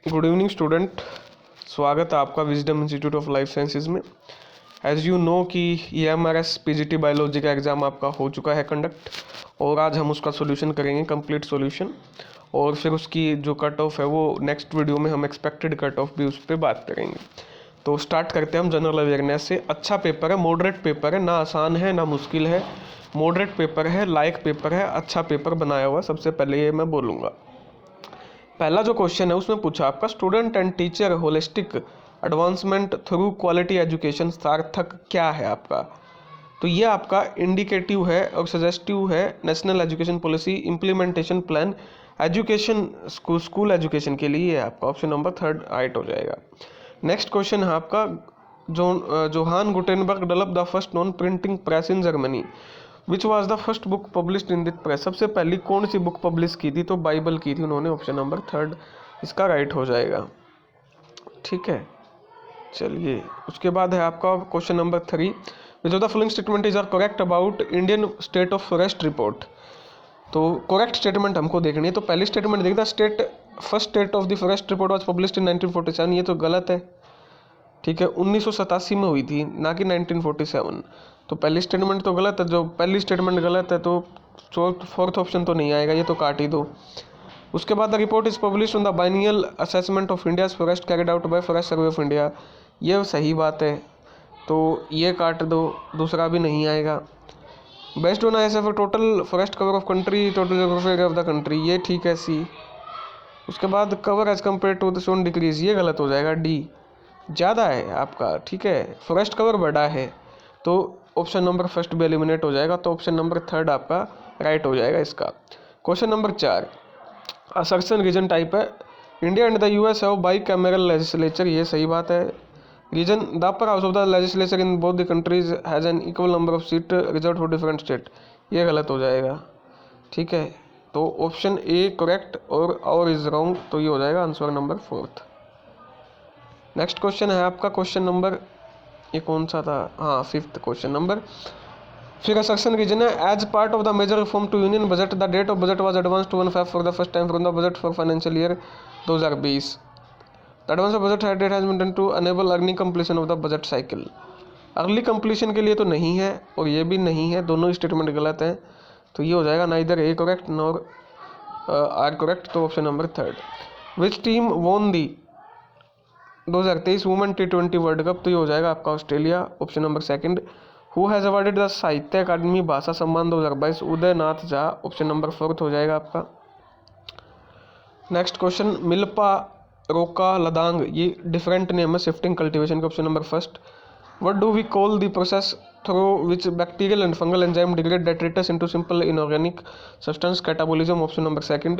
Good evening student. स्वागत है आपका wisdom institute of life sciences में। एज यू नो कि EMRS PGT बायोलॉजी का एग्ज़ाम आपका हो चुका है कंडक्ट, और आज हम उसका सोल्यूशन करेंगे, कंप्लीट सोल्यूशन। और फिर उसकी जो कट ऑफ है वो नेक्स्ट वीडियो में हम एक्सपेक्टेड कट ऑफ भी उस पर बात करेंगे। तो स्टार्ट करते हैं हम जनरल अवेयरनेस से। अच्छा पेपर है, मॉडरेट पेपर है, ना आसान है ना मुश्किल है, मॉडरेट पेपर है, लाइक पेपर है, अच्छा पेपर बनाया हुआ। सबसे पहले ये मैं बोलूँगा। पहला जो क्वेश्चन है उसमें पूछा आपका student and teacher holistic advancement through quality education सार्थक क्या है आपका। तो ये आपका इंडिकेटिव है और सजेस्टिव है national education policy implementation plan education school education के लिए है आपका। ऑप्शन नंबर 3 राइट हो जाएगा। नेक्स्ट क्वेश्चन है आपका Johann Gutenberg develop the first non printing press in Germany which was the first book published in this press. सबसे पहली कौन सी बुक पब्लिश की थी, तो बाइबल की थी उन्होंने। ऑप्शन नंबर 3 इसका राइट हो जाएगा। ठीक है, चलिए उसके बाद है आपका question number 3। Which of the following statement is are correct about Indian state of forest report. तो करेक्ट स्टेटमेंट हमको देखनी है। तो पहली स्टेटमेंट देखिए, state first state of the forest report was published in 1947। ये तो गलत है। ठीक है, 1987 में हुई थी, ना कि 1947। तो पहली स्टेटमेंट तो गलत है। जो पहली स्टेटमेंट गलत है तो फोर्थ ऑप्शन तो नहीं आएगा, ये तो काट ही दो। उसके बाद the report is publish on the biennial assessment of India's forest carried out by forest survey of India. ये सही बात है, तो ये काट दो, दूसरा भी नहीं आएगा। Based on ISF total forest cover of country, total geography area of the country, ये ठीक है सी। उसके बाद cover as compare to the zone decrease, ये गलत हो जाएगा, डी ज़्यादा है आपका। ठीक है, फॉरेस्ट कवर बड़ा है, तो ऑप्शन नंबर फर्स्ट भी एलिमिनेट हो जाएगा। तो ऑप्शन नंबर 3 आपका राइट हो जाएगा इसका। Question number 4 assertion reason type है। India and the US have bicameral legislature, ये सही बात है। Reason the upper house of the legislature in both the countries has an equal number of seat reserve for different state, ये गलत हो जाएगा। ठीक है, तो ऑप्शन ए करेक्ट और इज रॉन्ग, तो ये हो जाएगा आंसर नंबर 4। नेक्स्ट क्वेश्चन है आपका क्वेश्चन नंबर, ये कौन सा था, हाँ 5th क्वेश्चन नंबर। फिर असर्शन रीजन है as part of the major reform to union budget the date of budget was advance to 1/5 for the first time from the budget for financial year 2020। The advance of budget date has been done to enable early completion of the budget cycle. Early completion के लिए तो नहीं है और ये भी नहीं है, दोनों स्टेटमेंट गलत हैं। तो ये हो जाएगा neither A correct nor R correct, तो option number 3। Which team won the 2023 women T20 world cup, तो ये हो जाएगा आपका Australia. Option number 2। Who has awarded the साहित्य अकादमी भाषा सम्मान 2022, उदय नाथ झा। ऑप्शन नंबर 4 हो जाएगा आपका। नेक्स्ट क्वेश्चन मिल्पा रोका लदांग, ये डिफरेंट नेम है शिफ्टिंग कल्टीवेशन का। Option number 1। What do we call the process through which bacterial and fungal enzyme degrade detritus into simple inorganic substance? Catabolism. Option number 2.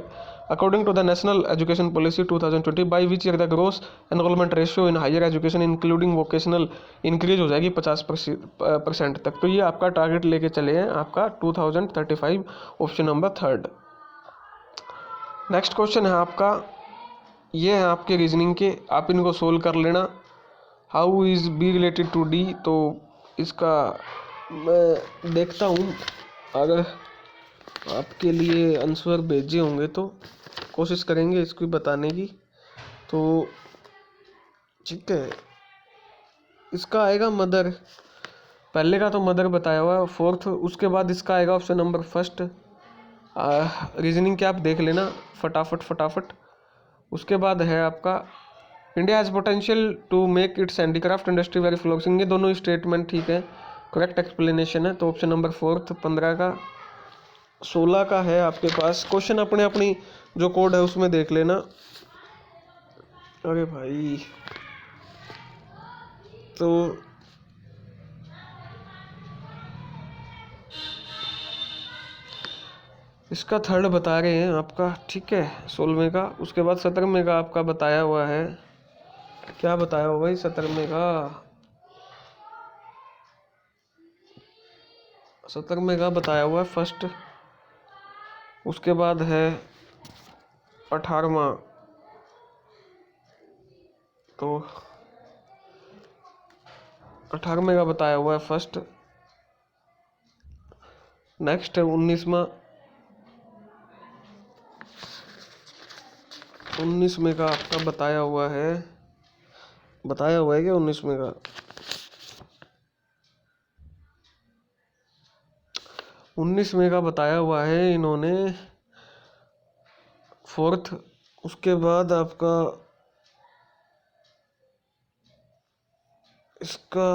According to the National Education Policy 2020, by which year the gross enrollment ratio in higher education including vocational increase हो जाएगी 50% तक। तो ये आपका target लेके चले हैं आपका 2035। Option number 3। नेक्स्ट क्वेश्चन है आपका, ये है आपके रीजनिंग के, आप इनको सोल्व कर लेना। How is B related to D, तो इसका मैं देखता हूँ, अगर आपके लिए आंसर भेजे होंगे तो कोशिश करेंगे इसको बताने की। तो ठीक है, इसका आएगा मदर, पहले का तो मदर बताया हुआ है 4th। उसके बाद इसका आएगा ऑप्शन नंबर 1। रीजनिंग के आप देख लेना फटाफट। उसके बाद है आपका India has potential to make its handicraft industry very flourishing, ये दोनों स्टेटमेंट ठीक है, करेक्ट एक्सप्लेनेशन है। तो ऑप्शन नंबर 4 15 का। 16 का है आपके पास क्वेश्चन, अपनी जो कोड है उसमें देख लेना। अरे भाई, तो इसका 3rd बता रहे हैं आपका। ठीक है, 16वें का। उसके बाद 17वें का आपका बताया हुआ है, क्या बताया हुआ भाई 17वें का, 17वें का बताया हुआ है 1st। उसके बाद है 18वां, तो 18वें का बताया हुआ है 1st। नेक्स्ट है 19वां, 19 में का आपका बताया हुआ है क्या 19 में का? 19 में का बताया हुआ है इन्होंने फोर्थ। उसके बाद आपका इसका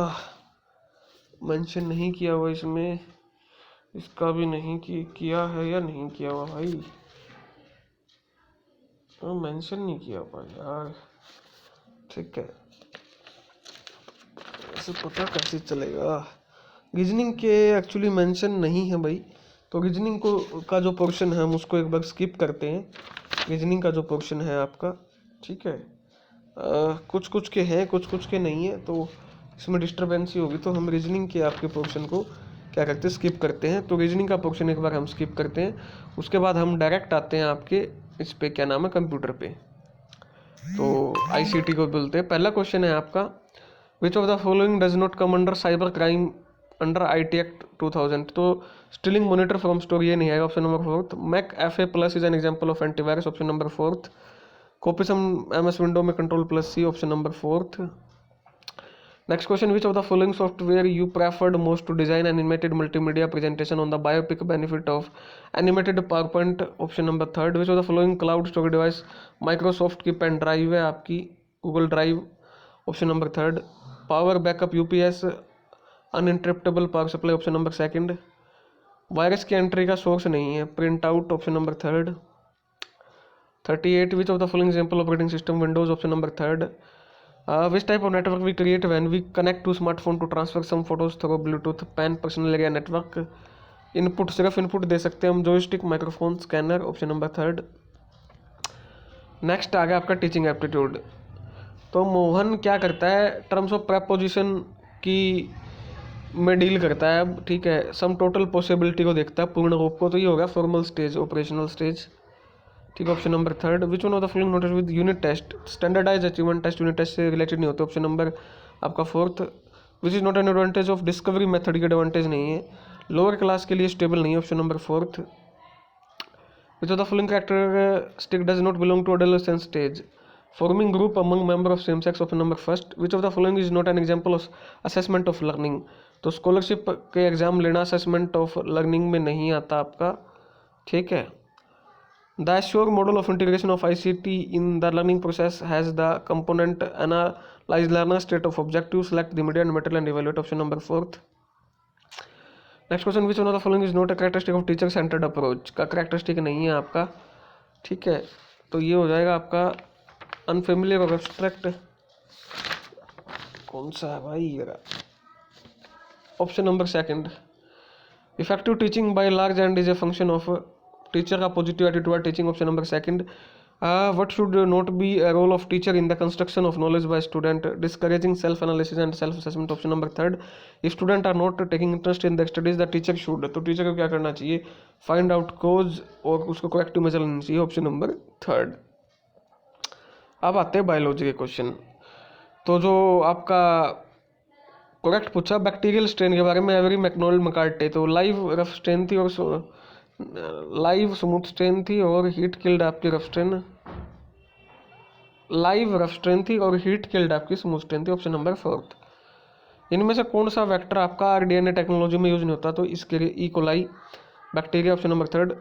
मेंशन नहीं किया हुआ इसमें, इसका भी नहीं किया है या नहीं किया हुआ भाई, तो मेंशन नहीं किया हुआ यार। ठीक है, ऐसे पता कैसे चलेगा? रीजनिंग के एक्चुअली मेंशन नहीं है भाई, तो रीजनिंग को का जो पोर्शन है हम उसको एक बार स्किप करते हैं। रीजनिंग का जो पोर्शन है आपका, ठीक है, कुछ कुछ के हैं, कुछ कुछ के नहीं है, तो इसमें डिस्टर्बेंसी होगी, तो हम रीजनिंग के आपके पोर्शन को क्या करते हैं, स्किप करते हैं। तो रीजनिंग का पोर्शन एक बार हम स्किप करते हैं, उसके बाद हम डायरेक्ट आते हैं आपके इस पे, क्या नाम है, कंप्यूटर पे। तो आईसीटी को बोलते हैं। पहला क्वेश्चन है आपका, which of the following does not come under cyber crime under IT act 2000? तो स्टीलिंग मॉनिटर फ्रॉम स्टोर ये नहीं आएगा, option number fourth. McAfee plus is an example of antivirus, option number fourth. Copy some MS window में control plus C, option number fourth. Next question, which of the following software you preferred most to design animated multimedia presentation on the biopic benefit of animated power point, option number third. Which of the following cloud storage device Microsoft की pen drive है आपकी, Google drive, option number third. Power backup UPS uninterruptible power supply, option number second. Virus की entry का source नहीं है, print out, option number third. 38, which of the following example operating system Windows, option number third. Which type of network we create when we connect to smartphone to transfer some photos through Bluetooth? PAN personal area network. Input सिर्फ input दे सकते हैं हम, joystick, microphone, scanner, option number third. Next आ गया आपका teaching aptitude. तो मोहन क्या करता है, टर्म्स ऑफ प्रेपोजिशन की में डील करता है, ठीक है, सम टोटल पॉसिबिलिटी को देखता है, पूर्ण रूप को, तो ये होगा फॉर्मल स्टेज, ऑपरेशनल स्टेज, ठीक है, option number third. Which one of the following note with unit test, standardize achievement test unit test से रिलेटेड नहीं होते, ऑप्शन नंबर आपका fourth. Which is not an advantage of discovery method की advantage नहीं है, lower class के लिए stable नहीं है, option number fourth. Which of the following characteristic does not belong to adolescence stage, forming group among member of same sex, option number first. Which of the following is not N example of assessment of learning, तो scholarship के exam लेना assessment of learning में नहीं आता आपका, ठीक है। The Azure model of integration of ICT in the learning process has the component analyze learner state of objective, select the media and material and evaluate, option number fourth. Next question, which one of the following is not a characteristic of teacher centered approach? का characteristic नहीं है आपका, ठीक है, तो ये हो जाएगा आपका अनफेमिलियर और एब्स्ट्रैक्ट। कौन सा है भाई ये, option number second. Effective teaching by large and is a function of teacher का positive attitude teaching, option number second. What should not be a role of teacher in the construction of knowledge by student, discouraging self analysis and self assessment, option number third. If student are not taking interest in the studies the teacher should, तो teacher को क्या करना चाहिए, find out कोज और उसको corrective major लेना चाहिए, option number third. अब आते हैं बायोलॉजी के क्वेश्चन। तो जो आपका करेक्ट पूछा बैक्टीरियल स्ट्रेन के बारे में, एवरी मैकडोनल्ड मकार्टे, तो लाइव रफ स्ट्रेन थी और लाइव स्मूथ स्ट्रेन थी और हीट किल्ड आपकी rough strain, live rough strain थी और हीट किल्ड आपकी स्मूथ स्ट्रेन थी, ऑप्शन नंबर फोर्थ। इनमें से कौन सा वेक्टर आपका आरडीएनए टेक्नोलॉजी में यूज नहीं होता, तो इसके लिए E coli bacteria, option number third.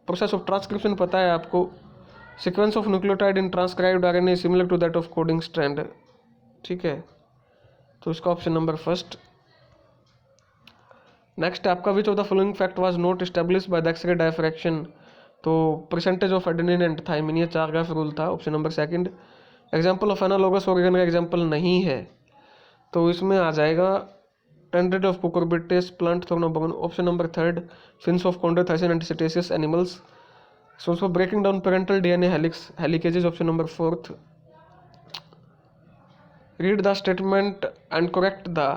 Process of transcription पता है आपको, sequence of nucleotide in transcribed RNA similar to that of coding strand, ठीक है, तो इसका ऑप्शन नंबर फर्स्ट। नेक्स्ट आपका which of the following fact was not established by the x ray diffraction, तो percentage of adenine and thymine, ये 4 ग्राफ rule था, option number second. Example of analogous organ का एग्जांपल नहीं है, तो इसमें आ जाएगा टेंडेड ऑफ कुकुरबिटेस प्लांट थोर्नोबोन, option number third. Fins of chondrichthyes and cetaceous animals, source of breaking down parental DNA helix helicases, option number fourth. Read the statement and correct the,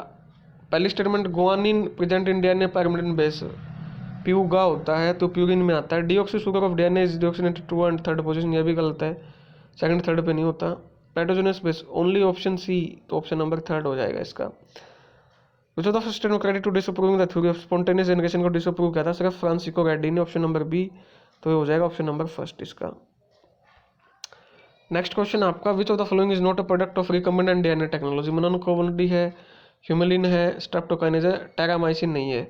पहली statement guanine present in DNA pyrimidine base, प्यूगा होता है तो purine में आता है। Deoxy sugar of DNA is deoxygenated to and third position, ये भी गलत है, सेकंड थर्ड पे नहीं होता। Nitrogenous base only option C, तो ऑप्शन नंबर थर्ड हो जाएगा इसका। Which of the first statement credit to disapproving the theory of spontaneous generation को डिसअप्रूव किया था, सिर्फ फ्रांसिको रेड्डी ने, ऑप्शन नंबर बी, तो ये हो जाएगा ऑप्शन नंबर फर्स्ट इसका। नेक्स्ट क्वेश्चन आपका, which of the following is not a product of recombinant DNA technology. मोनोकोवलेंटी है, ह्यूमेलिन है, स्ट्रेप्टोकाइनेज है, टेरामाइसिन नहीं है।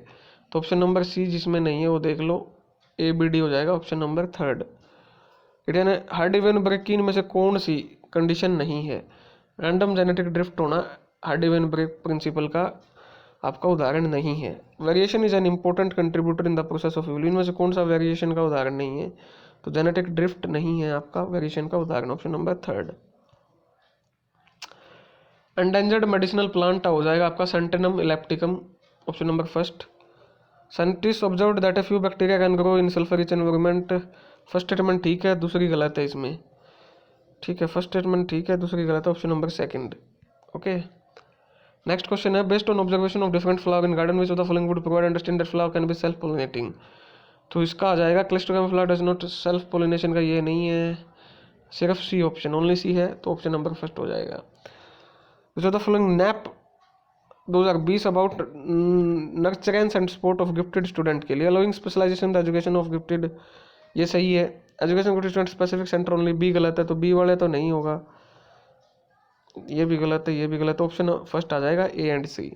तो ऑप्शन नंबर सी जिसमें नहीं है वो देख लो, ए बी डी हो जाएगा option number third. Hardy Weinberg break की इनमें से कौन सी कंडीशन नहीं है। रैंडम जेनेटिक ड्रिफ्ट होना हार्डी-वेन ब्रेक प्रिंसिपल का आपका उदाहरण नहीं है। Variation is an important contributor in the process of evolution, इनमें से कौन सा वेरिएशन का उदाहरण नहीं है। तो जेनेटिक ड्रिफ्ट नहीं है आपका वेरिएशन का उदाहरण, option number third. Endangered medicinal plant हो जाएगा आपका सेंटेनम इलेप्टिकम, option number first. Scientist observe that a few bacteria can grow in sulphur rich environment. First statement ठीक है, दूसरी गलत है इसमें। ठीक है, फर्स्ट स्टेटमेंट ठीक है, दूसरी गलत है, option number second. Okay, next question है, based on observation of different flower in garden which of the following would provide understand that flower can be self pollinating. तो इसका आ जाएगा cleistogamous flower does not self pollination का ये नहीं है, सिर्फ सी ऑप्शन, ओनली सी है, तो ऑप्शन नंबर फर्स्ट हो जाएगा। Which of the following NAP 2020 about nurturance and support of gifted student के लिए, allowing specialization the education of gifted, ये सही है। Education gifted student specific centre only, B गलत है, तो बी वाले तो नहीं होगा, ये भी गलत है, ये भी गलत है, ऑप्शन फर्स्ट आ जाएगा A and C.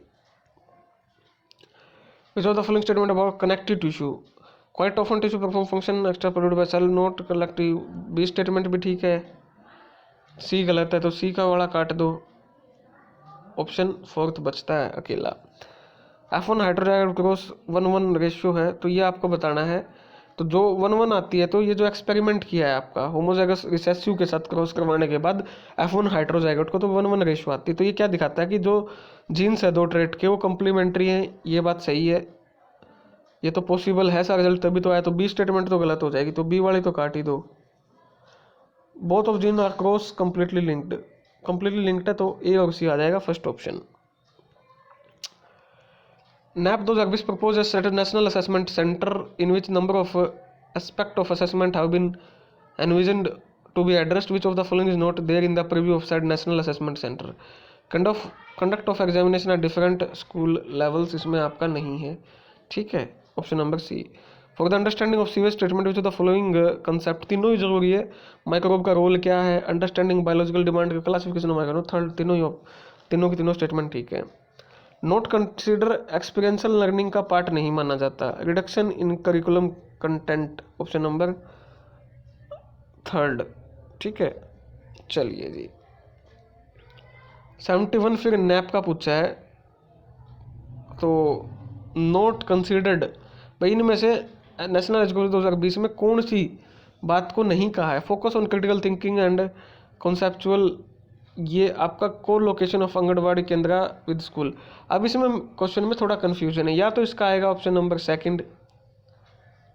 Which of the following statement about connective tissue, quite often tissue perform function extra produced by cell not collective, B statement भी ठीक है, सी गलत है, तो सी का वाला काट दो, ऑप्शन फोर्थ बचता है अकेला। F1 हाइड्रोजाइड क्रॉस 1:1 रेशियो है, तो ये आपको बताना है। तो जो 1:1 आती है, तो ये जो एक्सपेरिमेंट किया है आपका होमोजाइगस रिसेसिव के साथ क्रॉस करवाने के बाद F1 हाइड्रोजाइगोट को, तो 1:1 रेशियो आती है। तो ये क्या दिखाता है कि जो जीन्स है दो ट्रेट के वो कंप्लीमेंट्री हैं, ये बात सही है, ये तो पॉसिबल है, सा रिजल्ट तभी तो आया। तो बी स्टेटमेंट तो गलत हो जाएगी, तो बी वाली तो काट ही दो। Both of gene are cross completely linked है, तो ए और सी आ जाएगा first option. NAP 2020 proposed a set of national assessment center in which number of aspect of assessment have been envisioned to be addressed. Which of the following is not there in the preview of said national assessment center? Conduct of examination at different school levels इसमें आपका नहीं है, ठीक है, option number C. For the understanding of sewage treatment which of the following concept, तीनों ही जरूरी है। माइक्रोब का रोल क्या है, अंडरस्टैंडिंग बायोलॉजिकल डिमांड का क्लासिफिकेशन ऑफ माइक्रोब, थर्ड, तीनों की तीनों स्टेटमेंट ठीक है। नोट कंसिडर एक्सपीरियंशियल लर्निंग का पार्ट नहीं माना जाता। Reduction in curriculum content, option number third, ठीक है। चलिए जी, 71 फिर नैप का पूछा है, तो नोट कंसिडर्ड, भाई इनमें से नेशनल एजुकेशन 2020 में कौन सी बात को नहीं कहा है। Focus on critical thinking and conceptual, ये आपका को लोकेशन ऑफ आंगनबाड़ी केंद्र विद स्कूल। अब इसमें क्वेश्चन में थोड़ा कन्फ्यूजन है, या तो इसका आएगा ऑप्शन नंबर सेकंड,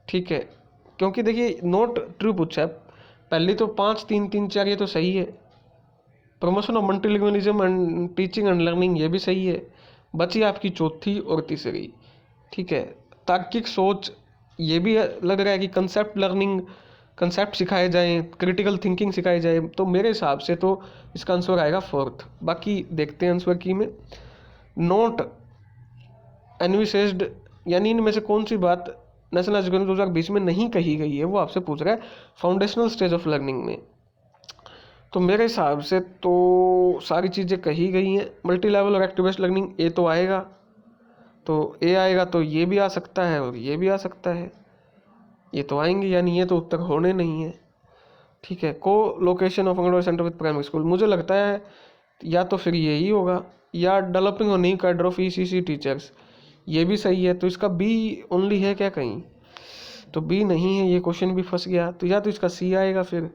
ठीक है, क्योंकि देखिए नोट ट्रू पूछा है, पहली तो 5 3 3 4 ये तो सही है। Promotion of multilingualism and teaching and learning, ये भी सही है। बची आपकी चौथी और तीसरी, ठीक है। तार्किक सोच, ये भी लग रहा है कि कंसेप्ट लर्निंग, कंसेप्ट सिखाए जाएं, क्रिटिकल थिंकिंग सिखाई जाए, तो मेरे हिसाब से तो इसका आंसर आएगा फोर्थ। बाकी देखते हैं आंसर की में। नोट एनविसेस्ड, यानी इनमें से कौन सी बात नेशनल एजुकेशन 2020 में नहीं कही गई है, वो आपसे पूछ रहा है फाउंडेशनल स्टेज ऑफ लर्निंग में। तो मेरे हिसाब से तो सारी चीज़ें कही गई हैं। मल्टी लेवल और एक्टिव बेस्ड लर्निंग, ए तो आएगा, तो ए आएगा, तो ये भी आ सकता है और ये भी आ सकता है, ये तो आएंगे, यानी ये तो उत्तर होने नहीं है, ठीक है। को location of anganwadi centre with primary school, मुझे लगता है या तो फिर यही होगा, या डेवलपिंग और new cadre of ECC teachers, ये भी सही है। तो इसका बी ओनली है क्या कहीं, तो बी नहीं है, ये क्वेश्चन भी फंस गया। तो या तो इसका सी आएगा फिर,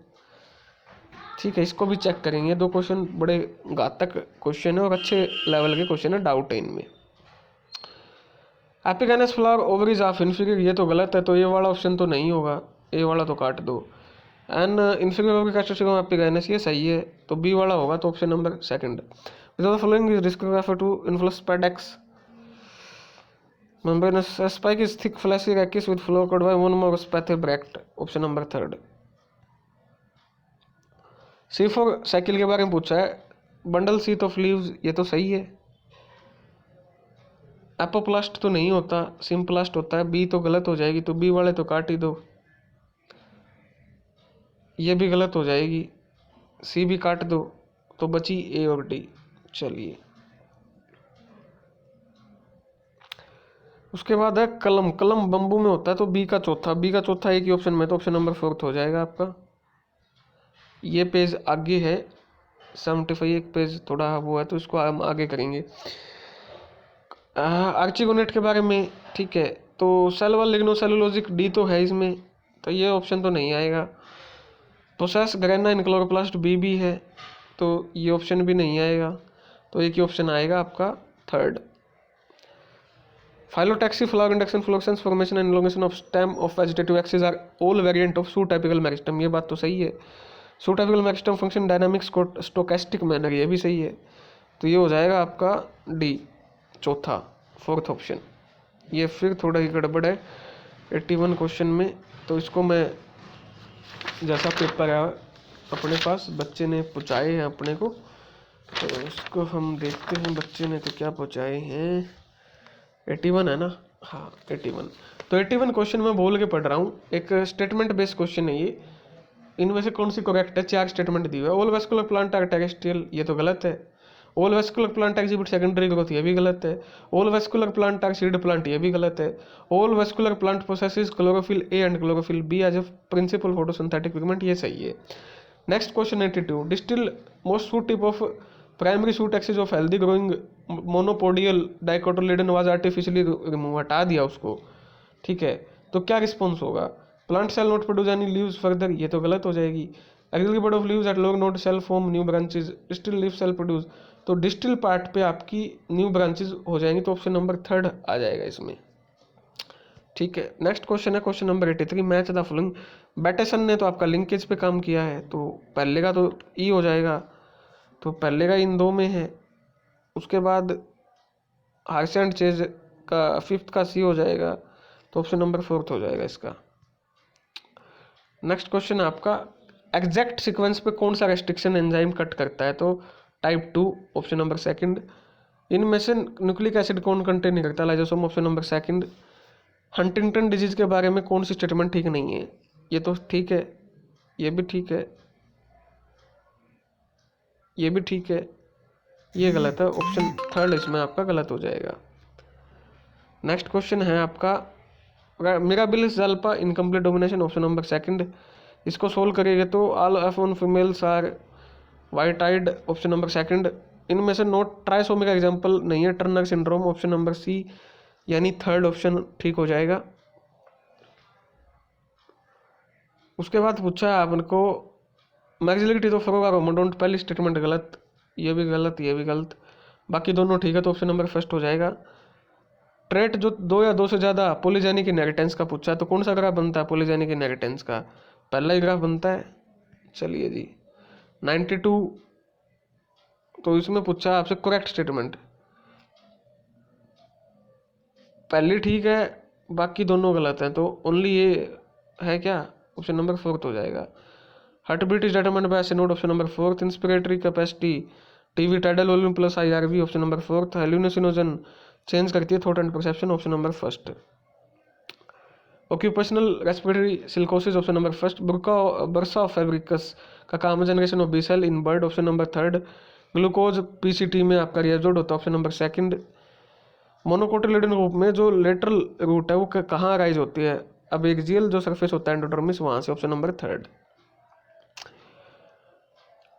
ठीक है, इसको भी चेक करेंगे। दो क्वेश्चन बड़े घातक क्वेश्चन है और अच्छे लेवल के क्वेश्चन है, डाउट है इनमें। Epigynous flower ovaries of inferior, ये तो गलत है, तो ये वाला ऑप्शन तो नहीं होगा, ए वाला तो काट दो। And inferior characteristic of epigynous, ये सही है, तो बी वाला होगा, तो option number second. Which of the following is risk factor to influence spadix membranous spike is thick fleshy rachis with flower covered by one more spathe bract, option number third. C4 cycle के बारे में पूछा है, bundle sheath of leaves, ये तो सही है। Apoplast तो नहीं होता, सिम्प्लास्ट होता है, बी तो गलत हो जाएगी, तो बी वाले तो काट ही दो, ये भी गलत हो जाएगी। सी भी काट दो तो बची ए और डी। चलिए, उसके बाद है कलम। कलम बम्बू में होता है तो बी का चौथा, बी का चौथा एक ही ऑप्शन में, तो ऑप्शन नंबर 4 हो जाएगा आपका। ये पेज आगे है 75, एक पेज थोड़ा वो है तो इसको हम आगे करेंगे। आर्चिगोनेट के बारे में, ठीक है। तो सेलुलर लिग्नोसेलुलोजिक डी तो है इसमें, तो ये ऑप्शन तो नहीं आएगा। Process grana in chloroplast B भी है, तो ये ऑप्शन भी नहीं आएगा। तो एक ही ऑप्शन आएगा आपका third. Phyllotaxy, flower induction, florescence, formation and elongation of stem of vegetative axis are all variant of shoot apical meristem. ये बात तो सही है। Shoot apical meristem function dynamic stochastic manner, ये भी सही है। तो ये हो जाएगा आपका डी, चौथा, फोर्थ ऑप्शन। ये फिर थोड़ा ही गड़बड़ है 81 क्वेश्चन में, तो इसको मैं जैसा पेपर है अपने पास बच्चे ने पहुँचाए हैं अपने को, तो इसको हम देखते हैं बच्चे ने तो क्या पहुँचाए हैं। 81 है ना, हाँ 81। तो 81 क्वेश्चन मैं बोल के पढ़ रहा हूँ। एक स्टेटमेंट बेस्ड क्वेश्चन है ये। इनमें से कौन सी करेक्ट है? 4 स्टेटमेंट दी हुई है। All vascular plant are terrestrial, ये तो गलत है। All vascular plant exhibit secondary growth, ये भी गलत है। All vascular plant are seed plant, ये भी गलत है। All vascular plant processes chlorophyll a and chlorophyll b as a principal photosynthetic pigment, ये सही है। Next question 82, distal most shoot tip of primary shoot axis of healthy growing monopodial dicotyledon was artificially remove, हटा दिया उसको, ठीक है। तो क्या रिस्पॉन्स होगा? Plant cell not produce any leaves further, ये तो गलत हो जाएगी। Axillary bud of leaves at lower node cell form new branches, distal leaf cell produce, तो डिस्टिल पार्ट पे आपकी न्यू ब्रांचेस हो जाएंगी, तो ऑप्शन नंबर 3 आ जाएगा इसमें, ठीक है। नेक्स्ट क्वेश्चन है question number 83, match the following. Bateson ने तो आपका लिंकेज पे काम किया है, तो पहले का तो ई हो जाएगा, तो पहले का इन दो में है। उसके बाद हार्स एंड चेज का 5th का सी हो जाएगा, तो ऑप्शन नंबर 4 हो जाएगा इसका। नेक्स्ट क्वेश्चन है आपका, एग्जैक्ट सीक्वेंस पे कौन सा रेस्ट्रिक्शन एंजाइम कट करता है? तो टाइप 2, ऑप्शन नंबर 2। इनमें से न्यूक्लिक एसिड कौन कंटेन नहीं करता? Lysosome, option number 2। Huntington disease के बारे में कौन सी स्टेटमेंट ठीक नहीं है? ये तो ठीक है, ये भी ठीक है, ये भी ठीक है, ये गलत है। ऑप्शन 3 इसमें आपका गलत हो जाएगा। नेक्स्ट क्वेश्चन है आपका, Mirabilis alpha incomplete domination, option number 2। इसको सोल्व करिएगा तो all F1 females are white eyed, option number 2। इनमें से नोट ट्राइसोमी का एग्जाम्पल नहीं है, Turner syndrome, option number C, यानी 3rd ऑप्शन ठीक हो जाएगा। उसके बाद पूछा है आपको, मैक्सिलरी टीथ ऑफ फ्लोरोमोडोंट, पहली स्टेटमेंट गलत, ये भी गलत, ये भी गलत, बाकी दोनों ठीक है, तो ऑप्शन नंबर 1 हो जाएगा। ट्रेट जो 2 या 2 से ज़्यादा पॉलीजेनिक इनहेरिटेंस का पूछा है, तो कौन सा ग्राफ बनता है पॉलीजेनिक इनहेरिटेंस का? पहला ही ग्राफ बनता है। चलिए जी, 92, तो इसमें पूछा आपसे करेक्ट स्टेटमेंट, पहली ठीक है, बाकी दोनों गलत हैं, तो ओनली ये है क्या? ऑप्शन नंबर 4 हो जाएगा। Heart beat is determined by सिनोड, option number 4। Inspiratory capacity TV tidal volume plus IRV, option number 4। Hallucinogen change करती है thought and perception, option number 1। Occupational respiratory silicosis, option number 1। Bursa Fabricius का काम generation of B cell in bird, option number 3। Glucose PCT में आपका reabsorb होता है, option number 2। Monocotyledon group में जो लेटरल रूट है वो कहाँ राइज होती है? अब एक्सियल जो सरफेस होता है एंडोडर्मिस, वहाँ से, ऑप्शन नंबर 3।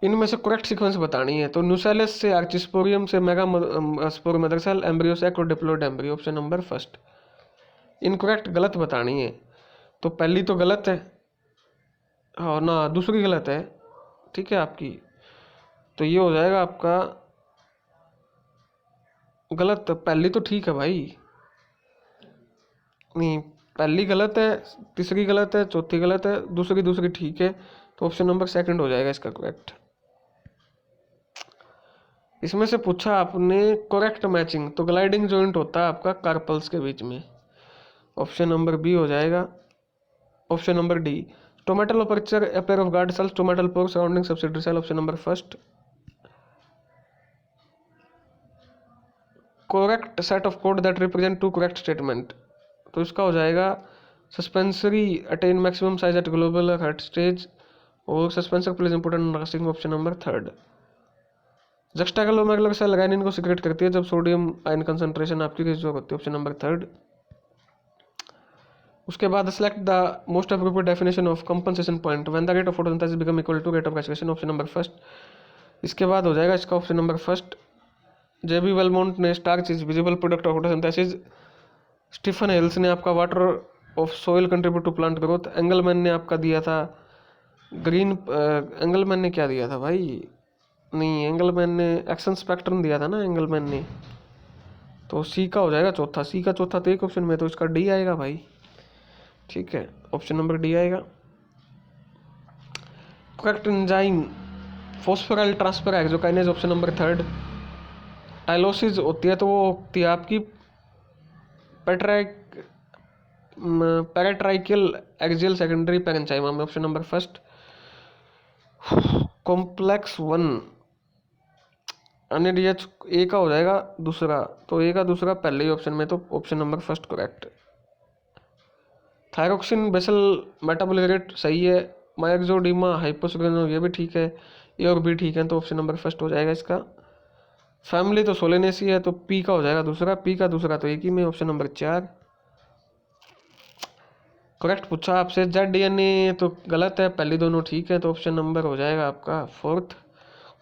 इनमें से करेक्ट सीक्वेंस बतानी है, तो न्यूसेलस से आर्चिस्पोरियम से mega spore mother cell embryo से acrodiploid embryo, option number 1। Incorrect गलत बतानी है, तो पहली तो गलत है और ना दूसरी गलत है, ठीक है आपकी, तो ये हो जाएगा आपका गलत। पहली तो ठीक है भाई, नहीं पहली गलत है, तीसरी गलत है, चौथी गलत है, दूसरी ठीक है, तो ऑप्शन नंबर 2 हो जाएगा इसका करेक्ट। इसमें से पूछा आपने करेक्ट मैचिंग, तो ग्लाइडिंग जॉइंट होता है आपका कार्पल्स के बीच में, ऑप्शन नंबर बी हो जाएगा। Option number D, stomatal aperture a pair of guard cells, stomatal pore surrounding subsidiary cell, option number 1। Correct set of code that represent 2 correct statement, तो इसका हो जाएगा suspensory attain maximum size at global heart stage, और suspensor plays important nursing option number third. Juxtaglomerular cell renin को secrete करती है जब sodium ion concentration आपकी रेज होती है, ऑप्शन नंबर थर्ड। उसके बाद select the most appropriate definition of compensation point when the rate of photosynthesis become equal to rate of respiration, option number first. इसके बाद हो जाएगा इसका option number first. JB Helmont ने starch is visible product of photosynthesis. Stephen Hales ने आपका water of soil contribute to plant growth. Engelmann ने आपका दिया था ग्रीन, एंगलमैन ने क्या दिया था भाई, नहीं एंगलमैन ने एक्शन स्पेक्ट्रम दिया था ना एंगलमैन ने, तो सी का हो जाएगा चौथा। सी का चौथा तो एक ऑप्शन में, तो इसका डी आएगा भाई, ठीक है, ऑप्शन नंबर डी आएगा। Correct enzyme phosphoryl transfer hexokinase, option number third. Tylosis होती है तो वो होती है आपकी पैराट्राइकल एक्सियल सेकेंडरी पैरेंचाइमा में, option number first. Complex 1 NADH ए का हो जाएगा दूसरा, तो ए का दूसरा पहले ही ऑप्शन में, तो option number first correct. Thyroxine basal metabolic rate सही है। माइक्रोडीमा हाइपोसोलेनो ये भी ठीक है, ए और बी ठीक है, तो ऑप्शन नंबर फर्स्ट हो जाएगा इसका। फैमिली तो सोलेनेसी है, तो पी का हो जाएगा दूसरा, पी का दूसरा तो एक ही में, ऑप्शन नंबर 4 करेक्ट। पूछा आपसे ZDNA तो गलत है, पहली दोनों ठीक है, तो ऑप्शन नंबर हो जाएगा आपका फोर्थ।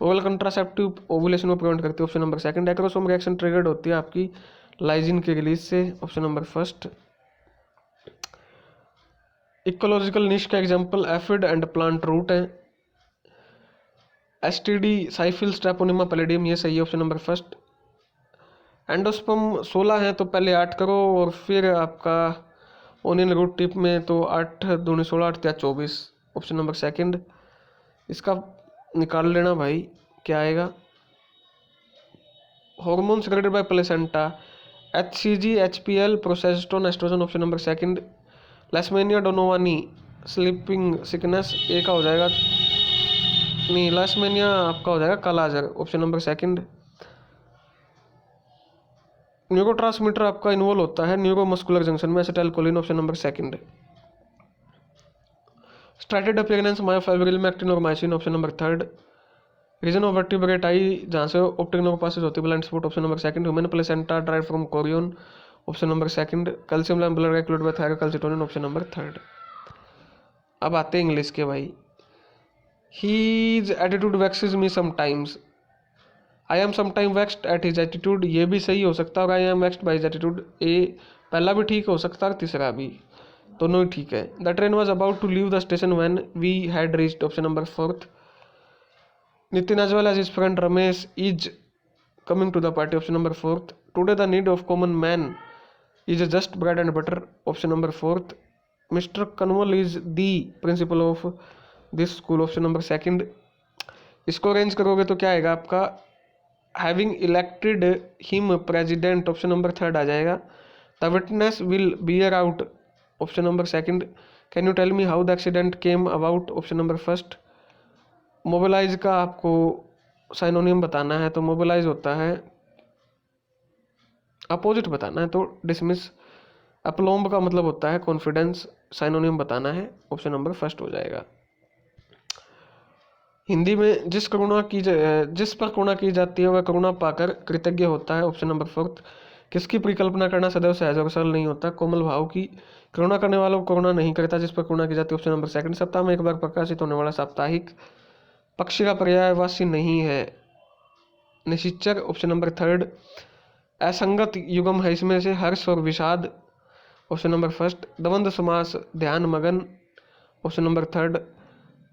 ओरल कंट्रासेप्टिव ओवुलेशन में प्रिवेंट करती है, option number second. Acrosome reaction triggered होती है आपकी लाइजिन के रिलीज से, option number first. Ecological niche का example aphid and plant root है। STD साइफिल ट्रैपोनिमा पैलेडियम ये सही है, ऑप्शन नंबर फर्स्ट। एंडोस्पर्म 16 है, तो पहले 8 करो और फिर आपका ओनियन रूट टिप में तो 8 दूनी 16 8 या 24, ऑप्शन नंबर सेकंड। इसका निकाल लेना भाई क्या आएगा। Hormone secreted by placenta HCG HPL progesterone estrogen, option number second. Leishmania donovani sleeping sickness A का हो जाएगा, नहीं लैसमेनिया आपका हो जाएगा kala azar, option number second. Neurotransmitter आपका इन्वॉल्व होता है न्यूरोमस्कुलर जंक्शन में, acetylcholine, option number second. Striated appearance myofibril में एक्टिन और myosin, option number third. Reason of vertebrate eye जहाँ से ऑप्टिक नर्व पासेस होती है blind spot, option number second. Human placenta drive from chorion, option number second. Calcium lamp blood एक्लूड by thyrocalcitonin, option number third. अब आते हैं English के भाई। His attitude vexes me sometimes, I am sometime vexed at his attitude, ये भी सही हो सकता है, और I am vexed by his attitude A पहला भी ठीक हो सकता है और तीसरा भी, दोनों ही ठीक है। The train was about to leave the station when we had reached, option number fourth. Nitin as well as his friend Ramesh is coming to the party, option number fourth. Today the need of common man is just bread and butter, option number fourth. Mister Kanwal is the principal of this school, option number second. इसको arrange करोगे तो क्या आएगा आपका, having elected him president, option number third आ जाएगा। The witness will bear out, option number second. Can you tell me how the accident came about, option number first. Mobilize का आपको साइनोनियम बताना है, तो मोबिलाइज होता है अपोजिट बताना है, तो डिसमिस। अपलोम्ब का मतलब होता है कॉन्फिडेंस, साइनोनियम बताना है, ऑप्शन नंबर फर्स्ट हो जाएगा। हिंदी में जिस पर करुणा की जाती है वह करुणा पाकर कृतज्ञ होता है, ऑप्शन नंबर फोर्थ। किसकी परिकल्पना करना सदैव सहज और सरल नहीं होता, कोमल भाव की। करुणा करने वालों को करुणा नहीं करता जिस पर करुणा की जाती है, ऑप्शन नंबर सेकंड। सप्ताह में एक बार प्रकाशित होने वाला साप्ताहिक। पक्षी का पर्यायवाची नहीं है निशिचर, ऑप्शन नंबर थर्ड। असंगत युगम है इसमें से हर्ष और विषाद, ऑप्शन नंबर फर्स्ट। द्वंद्व समास ध्यान मगन, ऑप्शन नंबर थर्ड।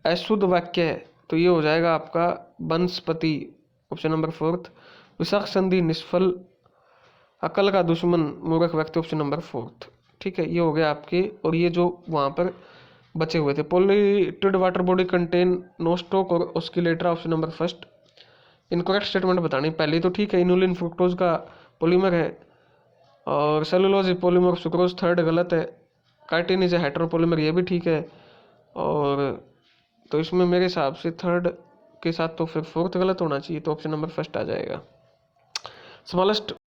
अशुद्ध वाक्य तो ये हो जाएगा आपका वनस्पति, ऑप्शन नंबर फोर्थ। विशाख संधि निष्फल, अकल का दुश्मन मूर्ख व्यक्ति, ऑप्शन नंबर फोर्थ। ठीक है, ये हो गया आपके, और ये जो वहाँ पर बचे हुए थे। Polluted water body contain no stock और oscillator, option number first. Incorrect statement बतानी, पहली तो ठीक है, इनुलिन फ्रुक्टोज का पॉलीमर है, और सेलुलोज पॉलीमर सुक्रोज थर्ड गलत है। काइटिन इज हेटेरोपॉलीमर ये भी ठीक है, और तो इसमें मेरे हिसाब से थर्ड के साथ तो फिर फोर्थ गलत होना चाहिए, तो ऑप्शन नंबर फर्स्ट आ जाएगा। स्मॉलेस्ट